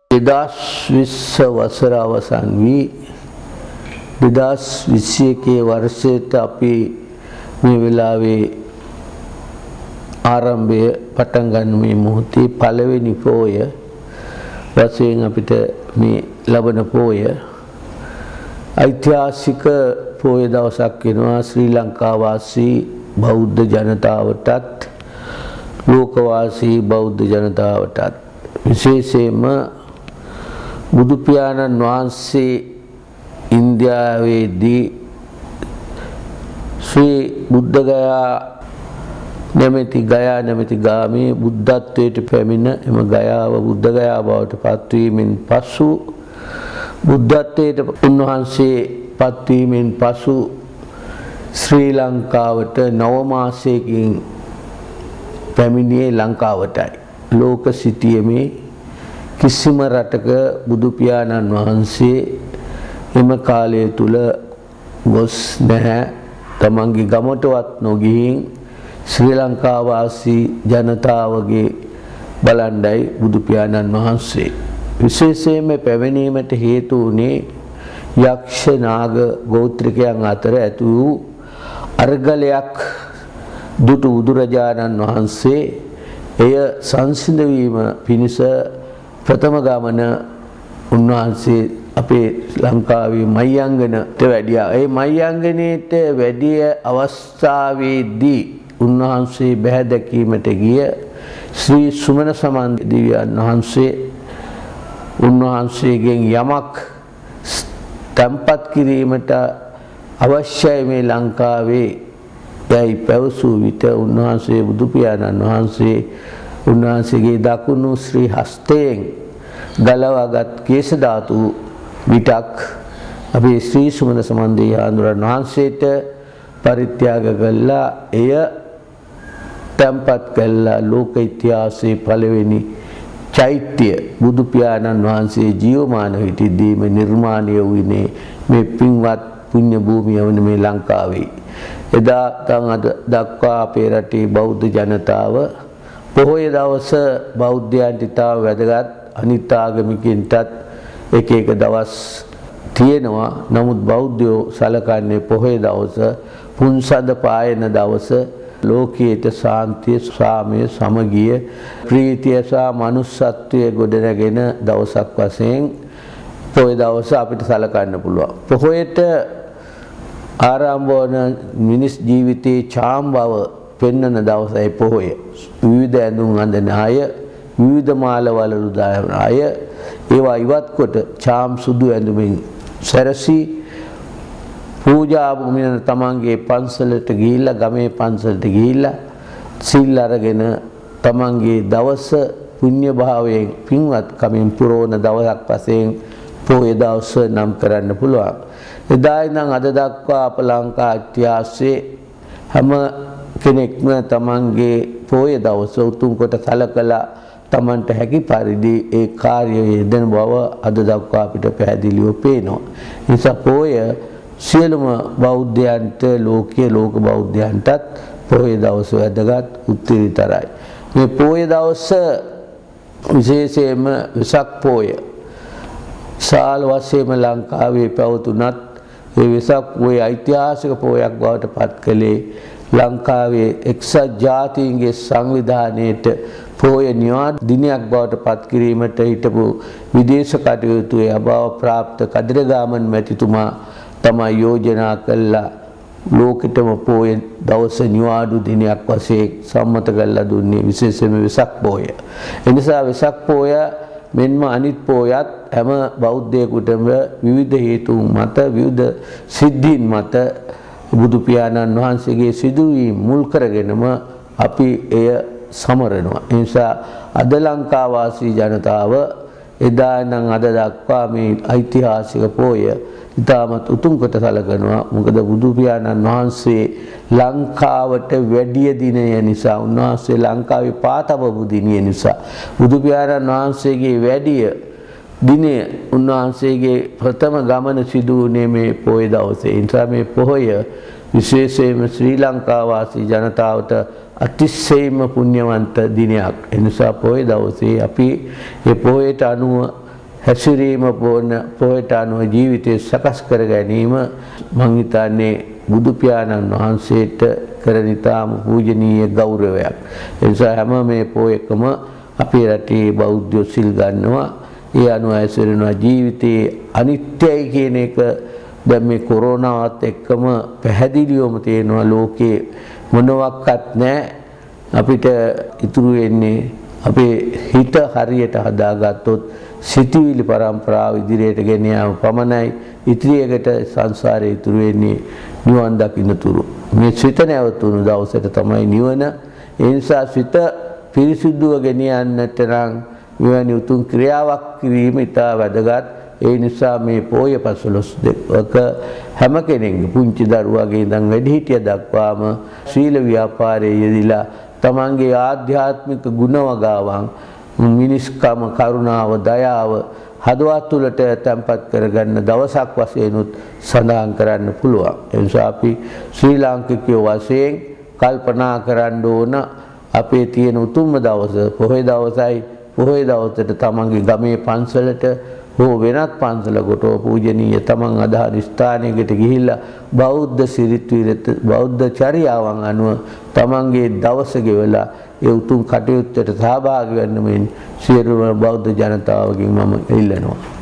2020 වසර අවසන් වී 2021 වර්ෂයට අපි මේ වෙලාවේ ආරම්භය පටන් ගන්න මේ මොහොතේ පළවෙනි පෝය වශයෙන් අපිට මේ ලබන පෝය ඓතිහාසික පෝය දවසක් වෙනවා ශ්‍රී ලංකා වාසී බෞද්ධ ජනතාවටත් ලෝකවාසී බෞද්ධ ජනතාවටත් විශේෂයෙන්ම බුදු පියාණන් වහන්සේ ඉන්දියාවේදී ශ්‍රී බුද්ධගයා නැමැති ගාමේ බුද්ධත්වයට පැමිණ එම ගයාව බුද්ධගයා බවට පත්වීමෙන් පසු බුද්ධත්වයට උන්වහන්සේ පත්වීමෙන් පසු ශ්‍රී ලංකාවට 9 මාසයකින් පැමිණියේ ලංකාවටයි. ලෝක සිටියේ කිසිම රටක බුදු පියාණන් වහන්සේ එම කාලය තුල ගොස් නැහැ. තමන්ගේ ගමටවත් නොගිහින් ශ්‍රී ලංකා වාසී ජනතාවගේ බලණ්ඩයි බුදු පියාණන් වහන්සේ. විශේෂයෙන්ම පැමිණීමට හේතු වුණේ යක්ෂ නාග ගෝත්‍රිකයන් අතර ඇති වූ අර්ගලයක් දුටු බුදුරජාණන් වහන්සේ එය සංසිඳ වීම පිණිස ප්‍රථම ගමන උන්වහන්සේ අපේ ලංකාවේ මයංගනට වැඩියා. ඒ මයංගනේට වැඩිය අවස්ථාවේදී උන්වහන්සේ බැහැ දැකීමට ගිය ශ්‍රී සුමන සමන් දෙවියන් වහන්සේ උන්වහන්සේගෙන් යමක් තැන්පත් කිරීමට අවශ්‍යයි මේ ලංකාවේ යයි පැවසූ විට උන්වහන්සේ බුදු පියාණන් වහන්සේ උන්වහන්සේගේ දකුණු ශ්‍රී හස්තයෙන් ගලවාගත් කේශ ධාතු විටක් අපේ ශ්‍රී සුමන සමන්දී හාමුදුරන් වහන්සේට පරිත්‍යාග කළා. එය තැන්පත් කළා ලෝක ඉතිහාසයේ පළවෙනි චෛත්‍ය බුදු පියාණන් වහන්සේ ජීවමාන සිටිද්දීම නිර්මාණය වුණේ මේ පින්වත් පුණ්‍ය භූමිය වන මේ ලංකාවේ. එදා තන් අද දක්වා අපේ රටේ බෞද්ධ ජනතාව පොහොය දවස බෞද්ධයන්ට ඉතා වැදගත්, අනිත් ආගමිකයන්ටත් එක එක දවස් තියෙනවා. නමුත් බෞද්ධයෝ සලකන්නේ පොහොය දවස පුන්සඳ පායන දවස ලෝකයට සාන්තිය, සාමය, සමගිය, ප්‍රීතිය සහ මනුස්සත්වයේ ගොඩනැගෙන දවසක් වශයෙන් පොහොය දවස අපිට සලකන්න පුළුවන්. පොහොයට ආරම්භ වන මිනිස් ජීවිතයේ ඡාම් බව පෙන්වන දවසයි පොහොය. විවිධ ඇඳුම් අඳින අය, විවිධ මාල වලලු දාන අය ඒවා ඉවත් කොට ඡාම් සුදු ඇඳුමින් සැරසී පූජා භූමියේ තමන්ගේ පන්සලට ගිහිල්ලා, ගමේ පන්සලට ගිහිල්ලා සිල් අරගෙන තමන්ගේ දවස පුණ්‍ය භාවයෙන් පින්වත් කමින් පුරවන දවසක් වශයෙන් පොහොය දවස නම් කරන්න පුළුවන්. එදා ඉඳන් අද දක්වා අප ලංකා ඉතිහාසයේ හැම කෙනෙක්ම තමන්ගේ පොහොය දවස උතුම් කොට සැලකලා තමන්ට හැකි පරිදි ඒ කාර්යයේ යෙදෙන බව අද දක්වා අපිට පැහැදිලිව පේනවා. ඒ නිසා පොහොය සියලුම බෞද්ධයන්ට, ලෝක බෞද්ධයන්ටත් පොහොය දවස වැදගත්, උත්තරීතරයි. මේ පොහොය දවස විශේෂයෙන්ම වෙසක් පොහොය සාල වශයෙන්ම ලංකාවේ පැවතුනත් ඒ වෙසක් පොහොය ඓතිහාසික පොහොයක් බවට පත් කළේ ලංකාවේ එක්සත් ජාතීන්ගේ සංවිධානයේට පොහොය නිවාඩ දිනයක් බවට පත් කිරීමට හිටපු විදේශ කටයුතු අභාව ප්‍රාප්ත කදිරගාමන් මැතිතුමා තමයි යෝජනා කළා ලෝකෙටම පොහොය දවස නිවාඩු දිනයක් වශයෙන් සම්මත කරලා දුන්නේ විශේෂයෙන්ම වෙසක් පොහොය. ඒ නිසා වෙසක් පොහොය මෙන්ම අනිත් පොහොයත් හැම බෞද්ධයෙකුටම විවිධ හේතුන් මත, විවිධ සිද්ධීන් මත බුදු පියාණන් වහන්සේගේ සිදුවීම් මුල් කරගෙනම අපි එය සමරනවා. ඒ නිසා අද ලංකා වාසී ජනතාව එදා ඉඳන් අද දක්වා මේ ඓතිහාසික පොහොය ඉතාමත් උතුම් කොට සැලකනවා. මොකද බුදු පියාණන් වහන්සේ ලංකාවට වැඩිය දිනය නිසා, උන්වහන්සේ ලංකාවේ පාතබපු දිනය නිසා බුදු පියාණන් වහන්සේගේ වැඩිය දිනය උන්වහන්සේගේ ප්‍රථම ගමන සිදු වුණේ මේ පොහොය දවසේ. ඒ නිසා මේ පොහොය විශේෂයෙන්ම ශ්‍රී ලංකා වාසී ජනතාවට අතිශයින්ම පුණ්‍යවන්ත දිනයක්. ඒ නිසා පොහොය දවසේ අපි මේ පොහොයට අනුව හැසිරීම පොයට අනුව ජීවිතය සකස් කර ගැනීම මං හිතන්නේ බුදු පියාණන් වහන්සේට කරන ඉතාම පූජනීය ගෞරවයක්. ඒ නිසා හැම මේ පොයකම අපේ රටේ බෞද්ධයෝ සිල් ගන්නවා. ඒ අනුව ඇසුරෙනවා ජීවිතයේ අනිත්‍යයි කියන එක දැන් මේ කොරෝනාවත් එක්කම පැහැදිලිවම තේනවා ලෝකේ මොනවත් නැහැ. අපිට ඉතුරු වෙන්නේ අපේ හිත හරියට හදාගත්තොත් සිටිවිලි පරම්පරාව ඉදිරියට ගෙන යාම පමණයි. ඉදිරියකට සංසාරේ ඉතුරු වෙන්නේ නිවන් දකින්න තුරු. මේ සිත නැවතුණු දවසට තමයි නිවන. ඒ නිසා සිත පිරිසිදුව ගෙන යන්නට නම් මෙවැනි උතුම් ක්‍රියාවක් කිරීම ඉතා වැදගත්. ඒ නිසා මේ පොය 15ක හැම කෙනෙක්ගේ පුංචි දරුවාගේ ඉඳන් වැඩිහිටිය දක්වාම ශීල ව්‍යාපාරයේ යෙදিলা තමන්ගේ ආධ්‍යාත්මික ගුණ වගාවන් මිනිස්කම කරුණාව දයාව හදවත් තුළට තැන්පත් කරගන්න දවසක් වශයෙන් උත් සඳහන් කරන්න පුළුවන්. ඒ නිසා අපි ශ්‍රී ලාංකිකයෝ වශයෙන් කල්පනා කරන්න ඕන අපේ තියෙන උතුම්ම දවස පොහොය දවසයි. පොහොය දවසට තමන්ගේ ගමේ පන්සලට හෝ වෙනත් පන්සලකට පූජනීය තමන් අදහන ස්ථානයකට ගිහිල්ලා බෞද්ධ සිරිත් විරිත් බෞද්ධ චර්යාවන් අනුව තමන්ගේ දවස ගෙවලා ඒ උතුම් කටයුත්තට සහභාගී වෙන්න මෙන් සියලුම බෞද්ධ ජනතාවගෙන් මම ඉල්ලනවා.